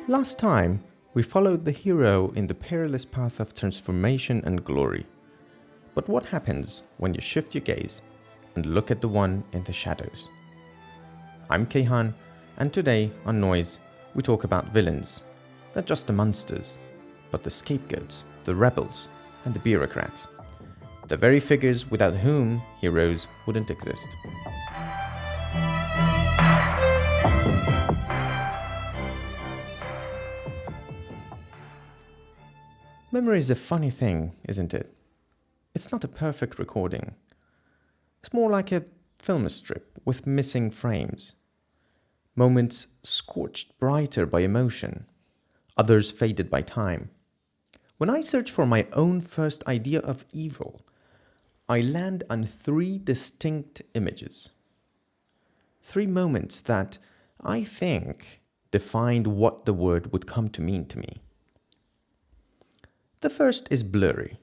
Last time, we followed the hero in the perilous path of transformation and glory. But what happens when you shift your gaze and look at the one in the shadows? I'm Kayhan, and today on Noise, we talk about villains. Not just the monsters, but the scapegoats, the rebels, and the bureaucrats. The very figures without whom heroes wouldn't exist. Memory is a funny thing, isn't it? It's not a perfect recording. It's more like a film strip with missing frames. Moments scorched brighter by emotion, others faded by time. When I search for my own first idea of evil, I land on 3 distinct images. 3 moments that I think defined what the word would come to mean to me. The first is blurry.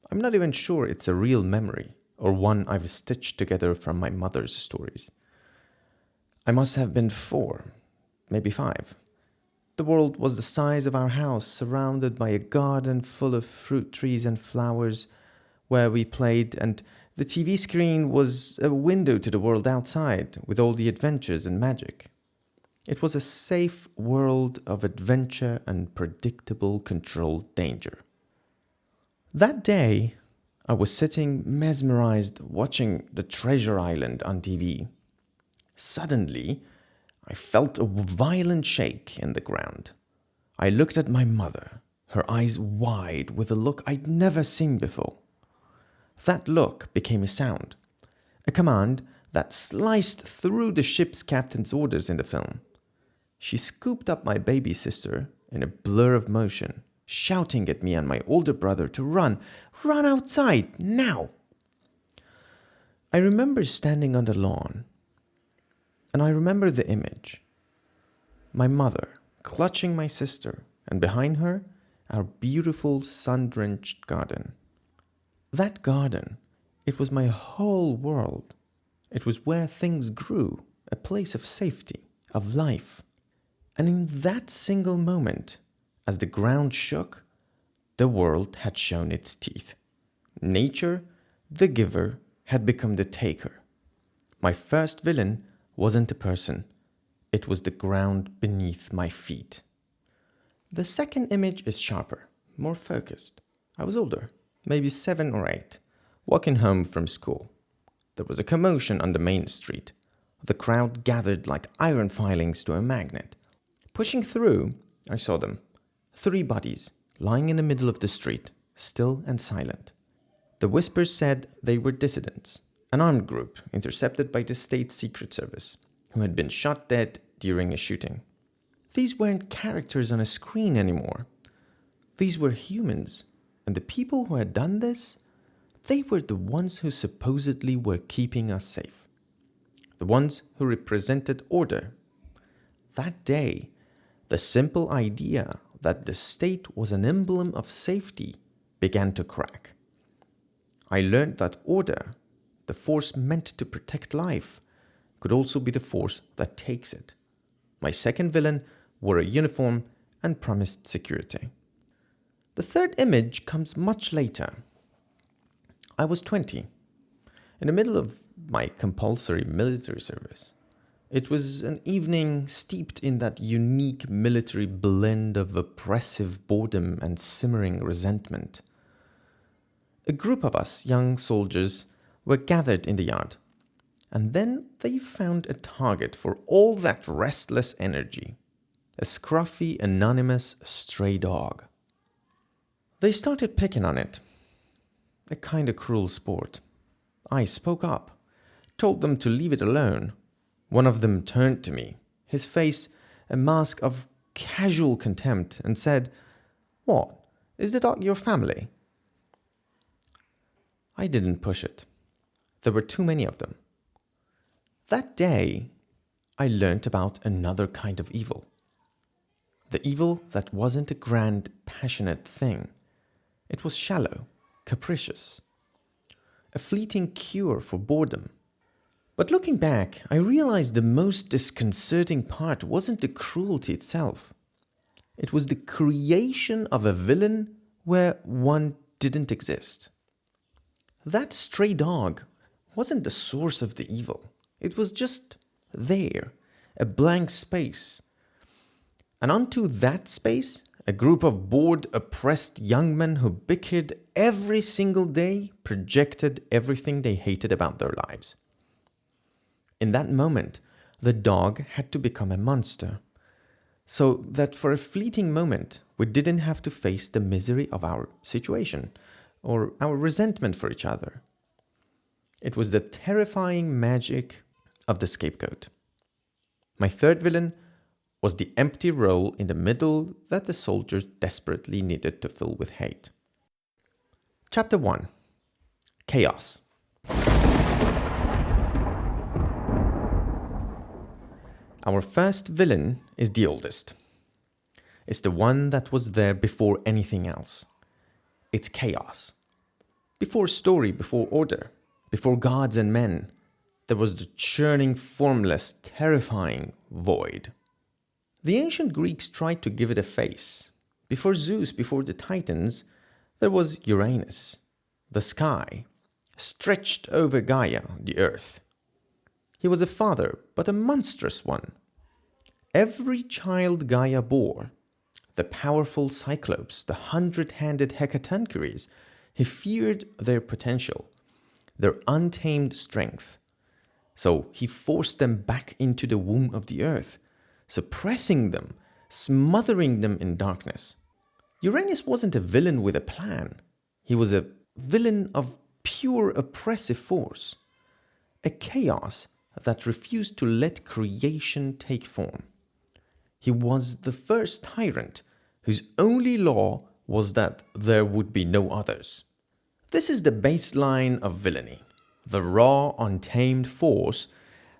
I'm not even sure it's a real memory or one I've stitched together from my mother's stories. I must have been 4, maybe 5. The world was the size of our house, surrounded by a garden full of fruit trees and flowers where we played, and the TV screen was a window to the world outside with all the adventures and magic. It was a safe world of adventure and predictable controlled danger. That day, I was sitting mesmerized watching the Treasure Island on TV. Suddenly, I felt a violent shake in the ground. I looked at my mother, her eyes wide with a look I'd never seen before. That look became a sound, a command that sliced through the ship's captain's orders in the film. She scooped up my baby sister in a blur of motion, shouting at me and my older brother to run outside, now! I remember standing on the lawn, and I remember the image. My mother clutching my sister, and behind her, our beautiful sun-drenched garden. That garden, it was my whole world. It was where things grew, a place of safety, of life. And in that single moment, as the ground shook, the world had shown its teeth. Nature, the giver, had become the taker. My first villain wasn't a person. It was the ground beneath my feet. The second image is sharper, more focused. I was older, maybe 7 or 8, walking home from school. There was a commotion on the main street. The crowd gathered like iron filings to a magnet. Pushing through, I saw them. 3 bodies, lying in the middle of the street, still and silent. The whispers said they were dissidents, an armed group intercepted by the state secret service, who had been shot dead during a shooting. These weren't characters on a screen anymore. These were humans, and the people who had done this, they were the ones who supposedly were keeping us safe. The ones who represented order. That day, the simple idea that the state was an emblem of safety began to crack. I learned that order, the force meant to protect life, could also be the force that takes it. My second villain wore a uniform and promised security. The third image comes much later. I was 20, in the middle of my compulsory military service. It was an evening steeped in that unique military blend of oppressive boredom and simmering resentment. A group of us young soldiers were gathered in the yard, and then they found a target for all that restless energy, a scruffy, anonymous stray dog. They started picking on it, a kind of cruel sport. I spoke up, told them to leave it alone. One of them turned to me, his face a mask of casual contempt, and said, "What, is the dog your family?" I didn't push it. There were too many of them. That day, I learnt about another kind of evil. The evil that wasn't a grand, passionate thing. It was shallow, capricious. A fleeting cure for boredom. But looking back, I realized the most disconcerting part wasn't the cruelty itself. It was the creation of a villain where one didn't exist. That stray dog wasn't the source of the evil. It was just there, a blank space. And onto that space, a group of bored, oppressed young men who bickered every single day projected everything they hated about their lives. In that moment, the dog had to become a monster, so that for a fleeting moment, we didn't have to face the misery of our situation or our resentment for each other. It was the terrifying magic of the scapegoat. My third villain was the empty role in the middle that the soldiers desperately needed to fill with hate. Chapter 1. Chaos. Our first villain is the oldest. It's the one that was there before anything else. It's chaos. Before story, before order, before gods and men, there was the churning, formless, terrifying void. The ancient Greeks tried to give it a face. Before Zeus, before the Titans, there was Uranus, the sky, stretched over Gaia, the earth. He was a father, but a monstrous one. Every child Gaia bore, the powerful Cyclopes, the 100-handed Hecatoncheires, he feared their potential, their untamed strength. So he forced them back into the womb of the earth, suppressing them, smothering them in darkness. Uranus wasn't a villain with a plan. He was a villain of pure oppressive force, a chaos that refused to let creation take form. He was the first tyrant whose only law was that there would be no others. This is the baseline of villainy, the raw, untamed force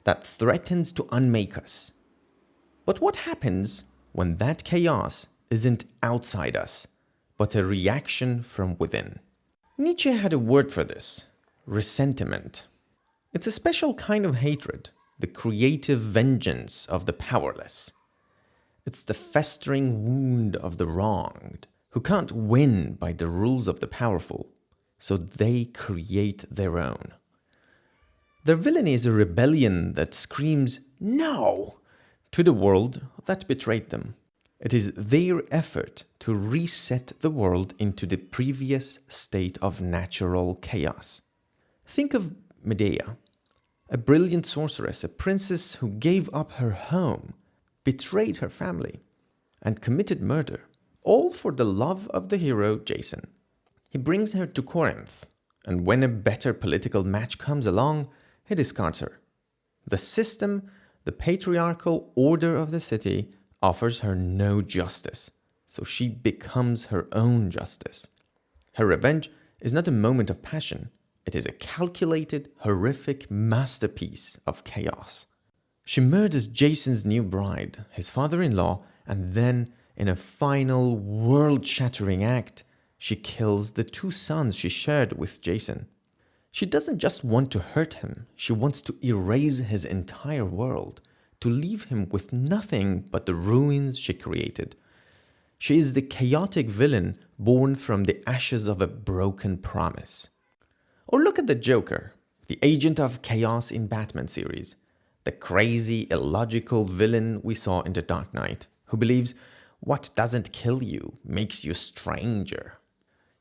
that threatens to unmake us. But what happens when that chaos isn't outside us, but a reaction from within? Nietzsche had a word for this: resentment. It's a special kind of hatred, the creative vengeance of the powerless. It's the festering wound of the wronged, who can't win by the rules of the powerful, so they create their own. Their villainy is a rebellion that screams, "No!" to the world that betrayed them. It is their effort to reset the world into the previous state of natural chaos. Think of Medea, a brilliant sorceress, a princess who gave up her home, betrayed her family, and committed murder, all for the love of the hero Jason. He brings her to Corinth, and when a better political match comes along, he discards her. The system, the patriarchal order of the city, offers her no justice, so she becomes her own justice. Her revenge is not a moment of passion. It is a calculated, horrific masterpiece of chaos. She murders Jason's new bride, his father-in-law, and then, in a final, world-shattering act, she kills the 2 sons she shared with Jason. She doesn't just want to hurt him, she wants to erase his entire world, to leave him with nothing but the ruins she created. She is the chaotic villain born from the ashes of a broken promise. Or look at the Joker, the agent of chaos in Batman series, the crazy, illogical villain we saw in The Dark Knight, who believes what doesn't kill you makes you stranger.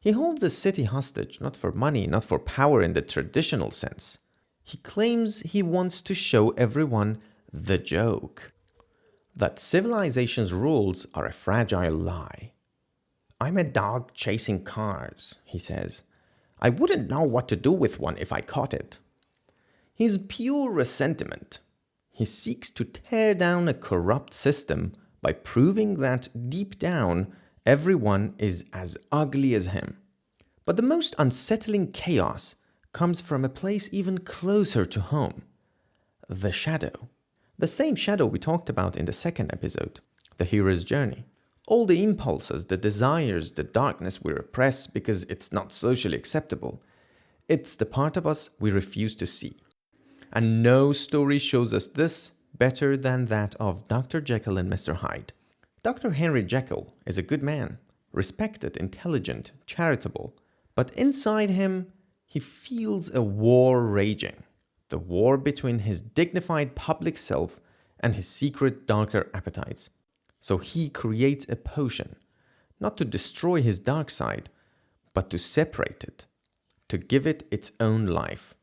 He holds a city hostage, not for money, not for power in the traditional sense. He claims he wants to show everyone the joke, that civilization's rules are a fragile lie. "I'm a dog chasing cars," he says. "I wouldn't know what to do with one if I caught it." He's pure resentment. He seeks to tear down a corrupt system by proving that deep down, everyone is as ugly as him. But the most unsettling chaos comes from a place even closer to home: the shadow. The same shadow we talked about in the second episode, the hero's journey. All the impulses, the desires, the darkness we repress because it's not socially acceptable. It's the part of us we refuse to see. And no story shows us this better than that of Dr. Jekyll and Mr. Hyde. Dr. Henry Jekyll is a good man, respected, intelligent, charitable, but inside him, he feels a war raging. The war between his dignified public self and his secret darker appetites. So he creates a potion, not to destroy his dark side, but to separate it, to give it its own life.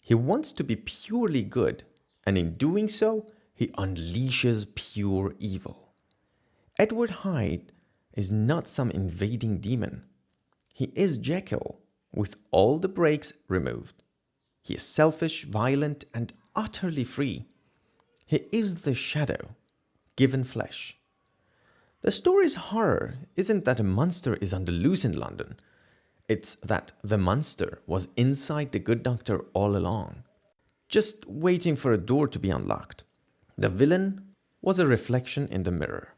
He wants to be purely good, and in doing so, he unleashes pure evil. Edward Hyde is not some invading demon. He is Jekyll, with all the brakes removed. He is selfish, violent, and utterly free. He is the shadow, given flesh. The story's horror isn't that a monster is on the loose in London. It's that the monster was inside the good doctor all along, just waiting for a door to be unlocked. The villain was a reflection in the mirror.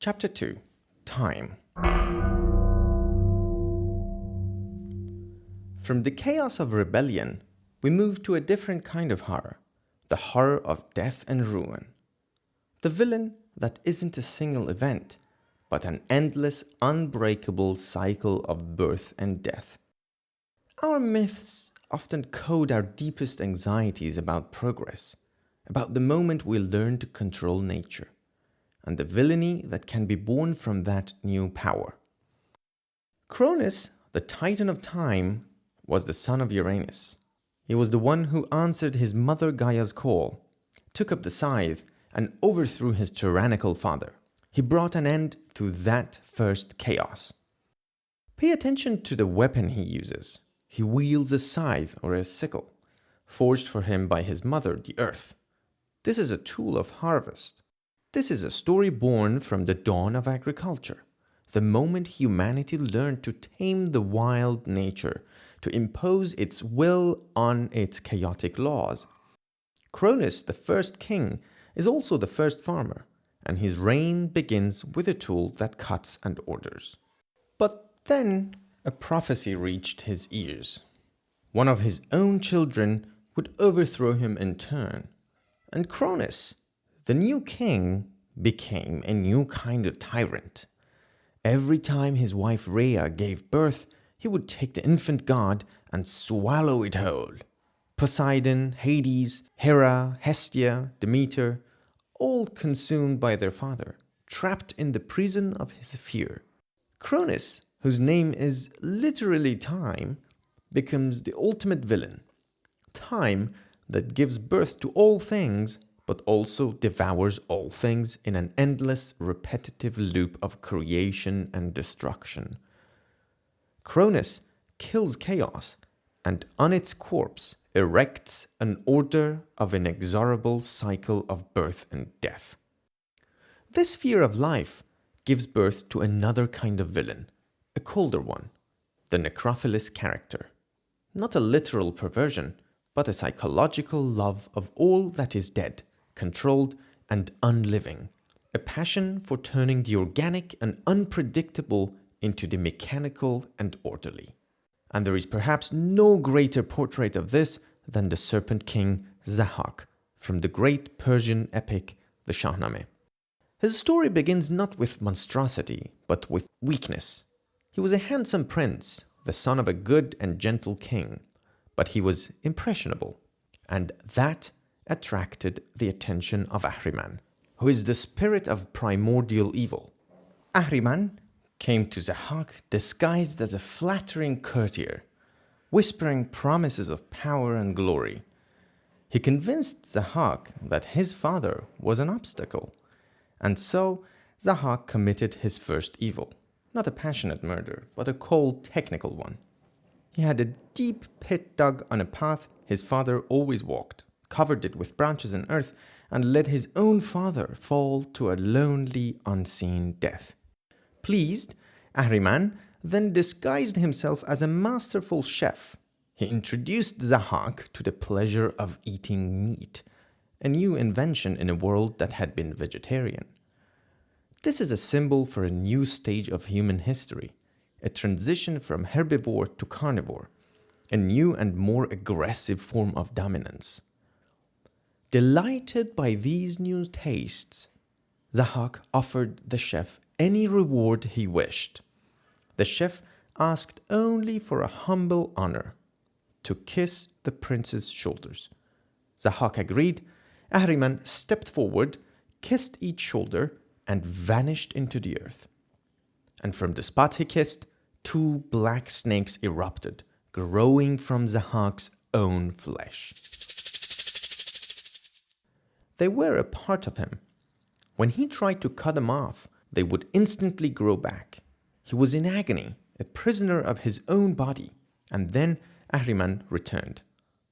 Chapter 2. Time. From the chaos of rebellion, we move to a different kind of horror, the horror of death and ruin. The villain that isn't a single event, but an endless, unbreakable cycle of birth and death. Our myths often code our deepest anxieties about progress, about the moment we learn to control nature, and the villainy that can be born from that new power. Cronus, the Titan of Time, was the son of Uranus. He was the one who answered his mother Gaia's call, took up the scythe, and overthrew his tyrannical father. He brought an end to that first chaos. Pay attention to the weapon he uses. He wields a scythe or a sickle, forged for him by his mother, the earth. This is a tool of harvest. This is a story born from the dawn of agriculture, the moment humanity learned to tame the wild nature, to impose its will on its chaotic laws. Cronus, the first king, is also the first farmer, and his reign begins with a tool that cuts and orders. But then a prophecy reached his ears. One of his own children would overthrow him in turn, and Cronus, the new king, became a new kind of tyrant. Every time his wife Rhea gave birth, he would take the infant god and swallow it whole. Poseidon, Hades, Hera, Hestia, Demeter, all consumed by their father, trapped in the prison of his fear. Cronus, whose name is literally time, becomes the ultimate villain. Time that gives birth to all things, but also devours all things in an endless, repetitive loop of creation and destruction. Cronus kills chaos, and on its corpse erects an order of inexorable cycle of birth and death. This fear of life gives birth to another kind of villain, a colder one, the necrophilous character. Not a literal perversion, but a psychological love of all that is dead, controlled, and unliving. A passion for turning the organic and unpredictable into the mechanical and orderly. And there is perhaps no greater portrait of this than the serpent king Zahak from the great Persian epic, the Shahnameh. His story begins not with monstrosity, but with weakness. He was a handsome prince, the son of a good and gentle king, but he was impressionable, and that attracted the attention of Ahriman, who is the spirit of primordial evil. Ahriman came to Zahak disguised as a flattering courtier, whispering promises of power and glory. He convinced Zahak that his father was an obstacle, and so Zahak committed his first evil, not a passionate murder, but a cold, technical one. He had a deep pit dug on a path his father always walked, covered it with branches and earth, and let his own father fall to a lonely, unseen death. Pleased, Ahriman then disguised himself as a masterful chef. He introduced Zahak to the pleasure of eating meat, a new invention in a world that had been vegetarian. This is a symbol for a new stage of human history, a transition from herbivore to carnivore, a new and more aggressive form of dominance. Delighted by these new tastes, Zahak offered the chef any reward he wished. The chef asked only for a humble honor, to kiss the prince's shoulders. Zahak agreed. Ahriman stepped forward, kissed each shoulder, and vanished into the earth. And from the spot he kissed, 2 black snakes erupted, growing from Zahak's own flesh. They were a part of him. When he tried to cut them off, they would instantly grow back. He was in agony, a prisoner of his own body. And then Ahriman returned,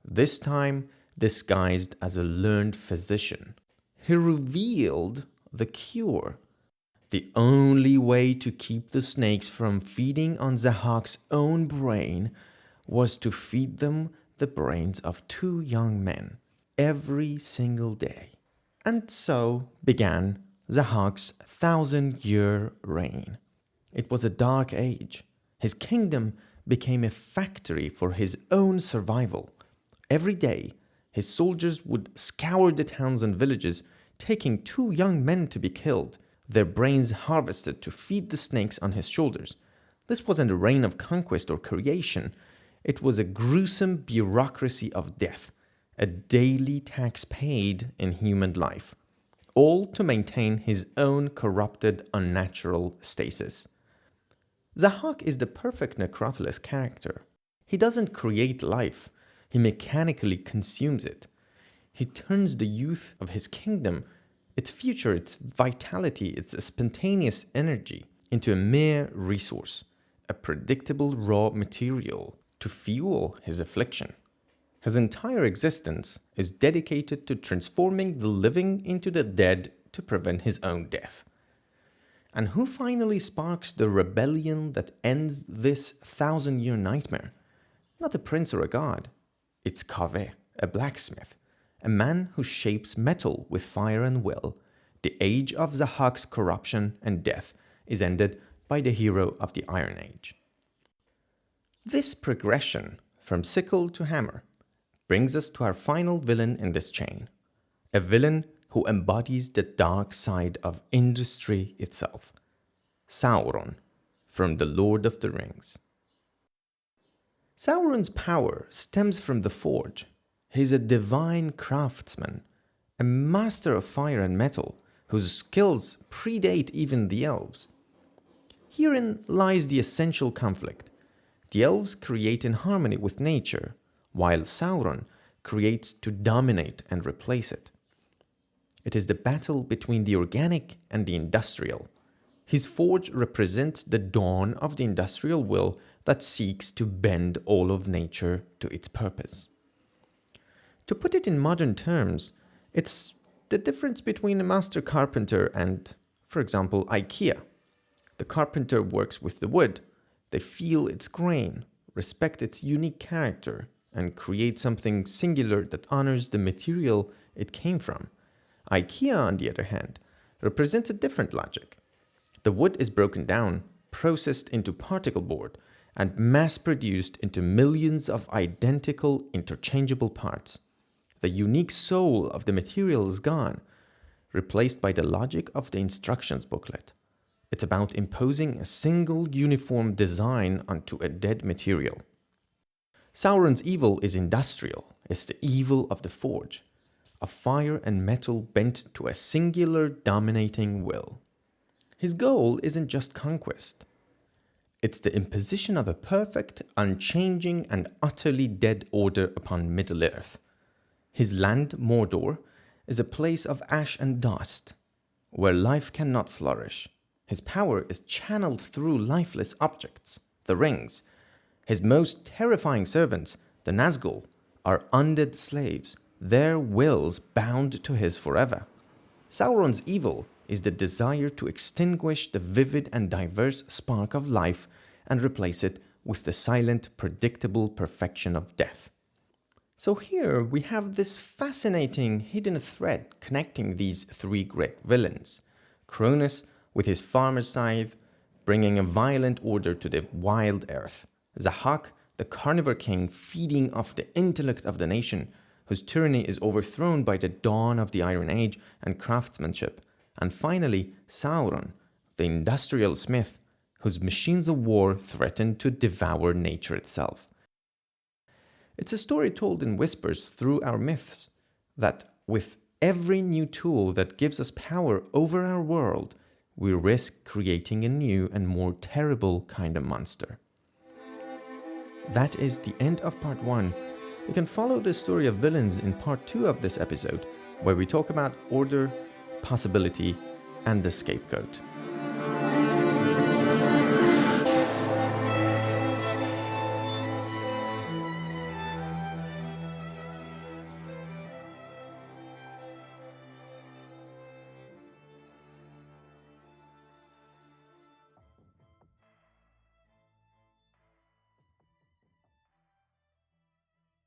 this time disguised as a learned physician. He revealed the cure. The only way to keep the snakes from feeding on Zahak's own brain was to feed them the brains of 2 young men every single day. And so began Zahak's 1,000-year reign. It was a dark age. His kingdom became a factory for his own survival. Every day, his soldiers would scour the towns and villages, taking 2 young men to be killed, their brains harvested to feed the snakes on his shoulders. This wasn't a reign of conquest or creation. It was a gruesome bureaucracy of death, a daily tax paid in human life, all to maintain his own corrupted, unnatural stasis. Zahak is the perfect Necrophilus character. He doesn't create life, he mechanically consumes it. He turns the youth of his kingdom, its future, its vitality, its spontaneous energy, into a mere resource, a predictable raw material to fuel his affliction. His entire existence is dedicated to transforming the living into the dead to prevent his own death. And who finally sparks the rebellion that ends this 1,000-year nightmare? Not a prince or a god. It's Kaveh, a blacksmith, a man who shapes metal with fire and will. The age of Zahak's corruption and death is ended by the hero of the Iron Age. This progression from sickle to hammer brings us to our final villain in this chain, a villain who embodies the dark side of industry itself, Sauron, from The Lord of the Rings. Sauron's power stems from the forge. He's a divine craftsman, a master of fire and metal, whose skills predate even the elves. Herein lies the essential conflict. The elves create in harmony with nature, while Sauron creates to dominate and replace it. It is the battle between the organic and the industrial. His forge represents the dawn of the industrial will that seeks to bend all of nature to its purpose. To put it in modern terms, it's the difference between a master carpenter and, for example, IKEA. The carpenter works with the wood. They feel its grain, respect its unique character, and create something singular that honors the material it came from. IKEA, on the other hand, represents a different logic. The wood is broken down, processed into particle board, and mass-produced into millions of identical, interchangeable parts. The unique soul of the material is gone, replaced by the logic of the instructions booklet. It's about imposing a single uniform design onto a dead material. Sauron's evil is industrial. It's the evil of the forge, of fire and metal bent to a singular dominating will. His goal isn't just conquest. It's the imposition of a perfect, unchanging, and utterly dead order upon Middle-earth. His land, Mordor, is a place of ash and dust, where life cannot flourish. His power is channeled through lifeless objects, the rings. His most terrifying servants, the Nazgul, are undead slaves, their wills bound to his forever. Sauron's evil is the desire to extinguish the vivid and diverse spark of life and replace it with the silent, predictable perfection of death. So here we have this fascinating hidden thread connecting these 3 great villains. Cronus, with his farmer's scythe, bringing a violent order to the wild earth. Zahak, the carnivore king, feeding off the intellect of the nation, whose tyranny is overthrown by the dawn of the Iron Age and craftsmanship. And finally, Sauron, the industrial smith, whose machines of war threaten to devour nature itself. It's a story told in whispers through our myths, that with every new tool that gives us power over our world, we risk creating a new and more terrible kind of monster. That is the end of part 1. You can follow the story of villains in part 2 of this episode, where we talk about order, possibility, and the scapegoat.